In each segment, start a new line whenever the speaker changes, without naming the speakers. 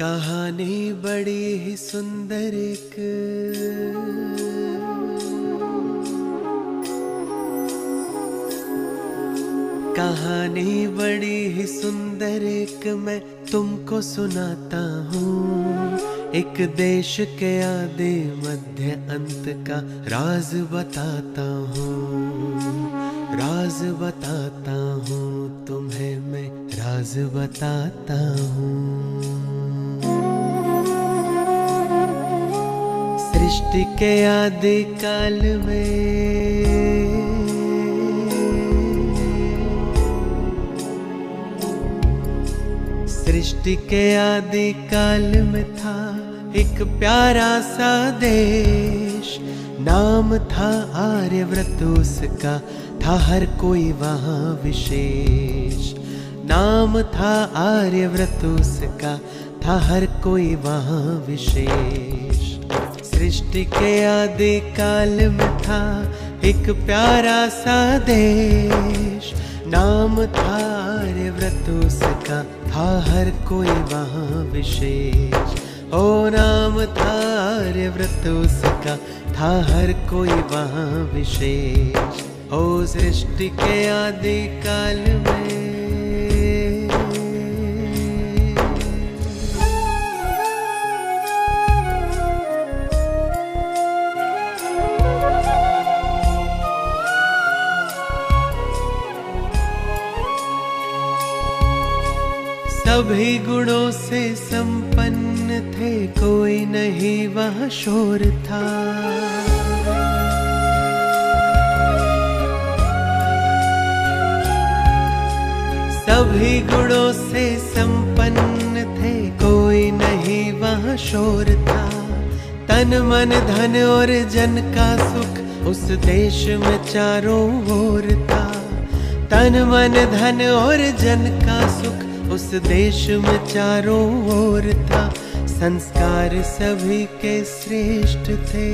कहानी बड़ी ही सुंदर एक कहानी बड़ी ही सुंदर एक मैं तुमको सुनाता हूँ। एक देश के आदि मध्य अंत का राज बताता हूँ। राज बताता हूँ तुम्हें मैं राज बताता हूँ। सृष्टि के आदि काल में सृष्टि के आदि काल में था एक प्यारा सा देश। नाम था आर्यव्रत उसका, था हर कोई वहाँ विशेष। नाम था आर्यव्रत उसका, था हर कोई वहाँ विशेष। सृष्टि के आदि काल में था एक प्यारा सा देश। नाम था आर्यव्रत उसका, था हर कोई वहाँ विशेष। ओ नाम था आर्यव्रत उसका, था हर कोई वहाँ विशेष। ओ सृष्टि के आदि काल में सभी गुणों से संपन्न थे, कोई नहीं वहाँ शोर था। सभी गुणों से संपन्न थे, कोई नहीं वहाँ शोर था। तन मन धन और जन का सुख उस देश में चारों ओर था। तन मन धन और जन का सुख उस देश में चारों ओर था। संस्कार सभी के श्रेष्ठ थे।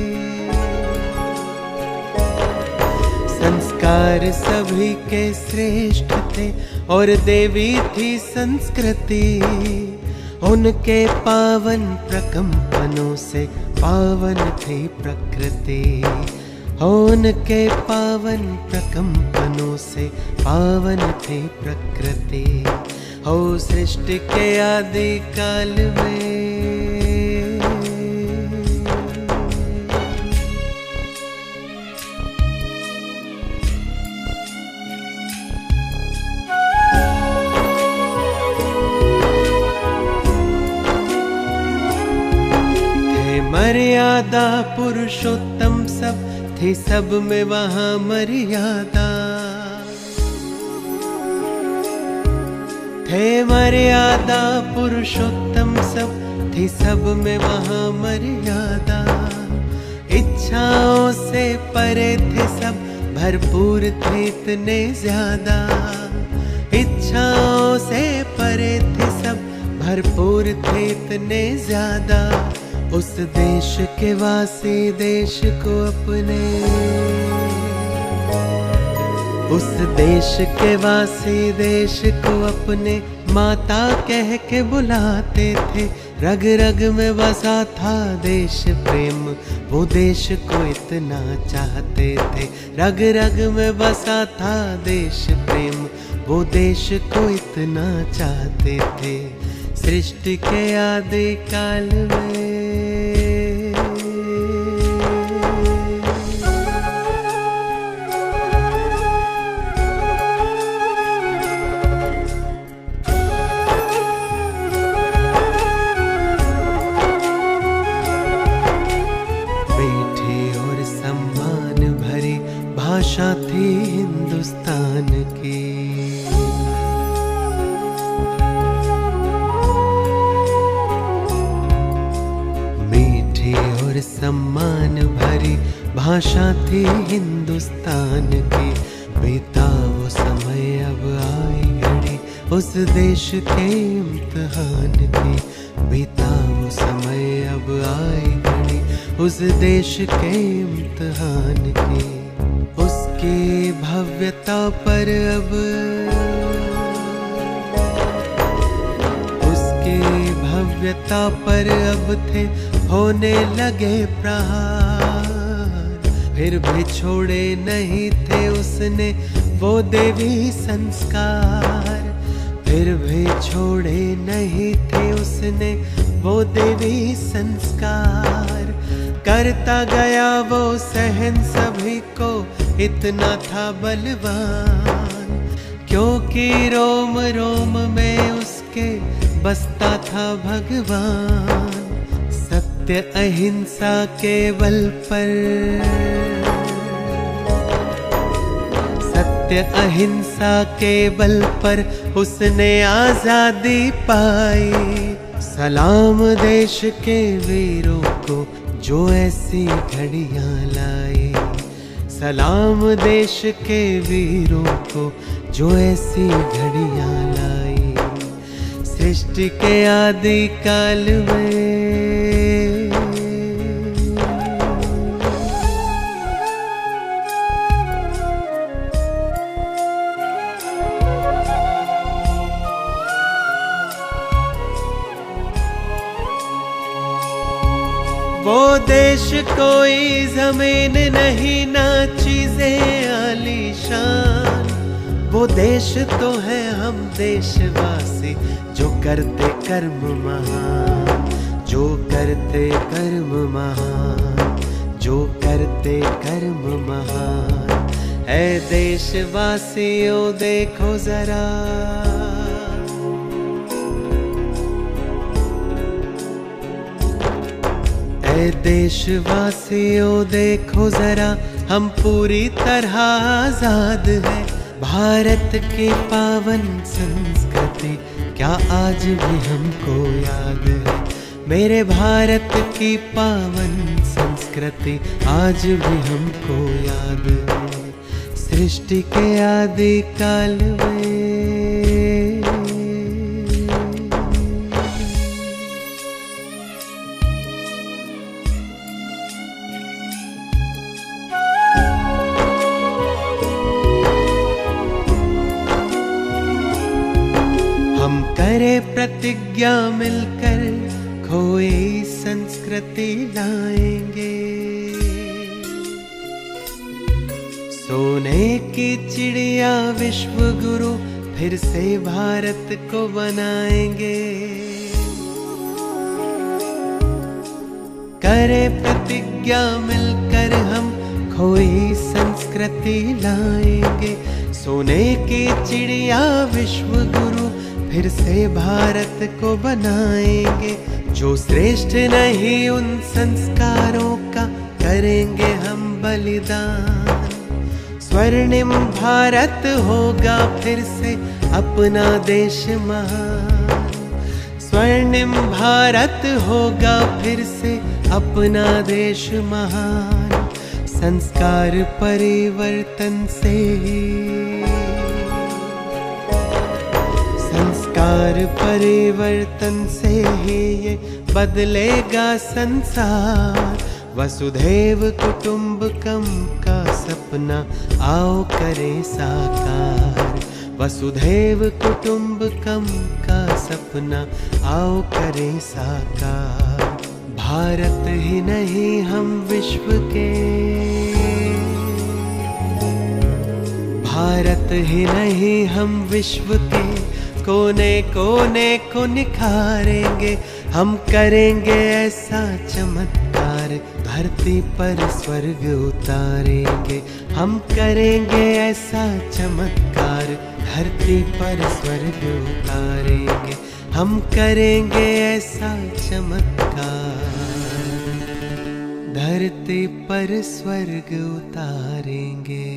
संस्कार सभी के श्रेष्ठ थे और देवी थी संस्कृति। उनके पावन प्रकंपनों से पावन थी प्रकृति। उनके पावन प्रकंपनों से पावन थी प्रकृति। हो सृष्टि के आदि काल में थे मर्यादा पुरुषोत्तम सब, थी सब में वहाँ मर्यादा। थे मर्यादा पुरुषोत्तम सब, थी सब में वहाँ मर्यादा। इच्छाओं से परे थे सब, भरपूर थे इतने ज्यादा। इच्छाओं से परे थे सब, भरपूर थे इतने ज्यादा। उस देश के वासी देश को अपने, उस देश के वासी देश को अपने माता कह के बुलाते थे। रग रग में बसा था देश प्रेम, वो देश को इतना चाहते थे। रग रग में बसा था देश प्रेम, वो देश को इतना चाहते थे। सृष्टि के आदि काल में भाषा थी हिंदुस्तान की। मीठी और सम्मान भरी भाषा थी हिंदुस्तान की। बीता वो समय अब आई घड़ी उस देश के इम्तिहान की। बीता वो समय अब आई घड़ी उस देश के इम्तिहान की। उसकी भव्यता पर अब उसकी भव्य सभ्यता पर अब थे होने लगे प्रहार। फिर भी छोड़े नहीं थे उसने वो देवी संस्कार। फिर भी छोड़े नहीं थे उसने वो देवी संस्कार। करता गया वो सहन सभी को, इतना था बलवान, क्योंकि रोम रोम में उसके बसता था भगवान। सत्य अहिंसा के बल पर, सत्य अहिंसा के बल पर उसने आजादी पाई। सलाम देश के वीरों को जो ऐसी घड़ियां लाए। सलाम देश के वीरों को जो ऐसी घड़ियां लाई। सृष्टि के आदि काल में वो देश कोई जमीन नहीं ना चीजें आलीशान। वो देश तो है हम देशवासी जो करते कर्म महान, जो करते कर्म महान, जो करते कर्म महान। है देशवासियों देखो जरा, देशवासियों देखो जरा, हम पूरी तरह आजाद हैं। भारत की पावन संस्कृति क्या आज भी हमको याद है। मेरे भारत की पावन संस्कृति आज भी हमको याद है। सृष्टि के आदि काल में हम करे प्रतिज्ञा मिलकर खोई संस्कृति लाएंगे। सोने की चिड़िया विश्व गुरु फिर से भारत को बनाएंगे। करे प्रतिज्ञा मिलकर हम खोई संस्कृति लाएंगे। सोने की चिड़िया विश्व गुरु फिर से भारत को बनाएंगे। जो श्रेष्ठ नहीं उन संस्कारों का करेंगे हम बलिदान। स्वर्णिम भारत होगा फिर से अपना देश महान। स्वर्णिम भारत होगा फिर से अपना देश महान। संस्कार परिवर्तन से ही, संस्कार परिवर्तन से ही ये बदलेगा संसार। वसुधैव कुटुंबकम का सपना आओ करें साकार। वसुधैव कुटुंबकम का सपना आओ करें साकार। भारत ही नहीं हम विश्व के, भारत ही नहीं हम विश्व के कोने कोने को निखारेंगे। हम करेंगे ऐसा चमत्कार, धरती पर स्वर्ग उतारेंगे। हम करेंगे ऐसा चमत्कार, धरती पर स्वर्ग उतारेंगे। हम करेंगे ऐसा चमत्कार, धरती पर स्वर्ग उतारेंगे।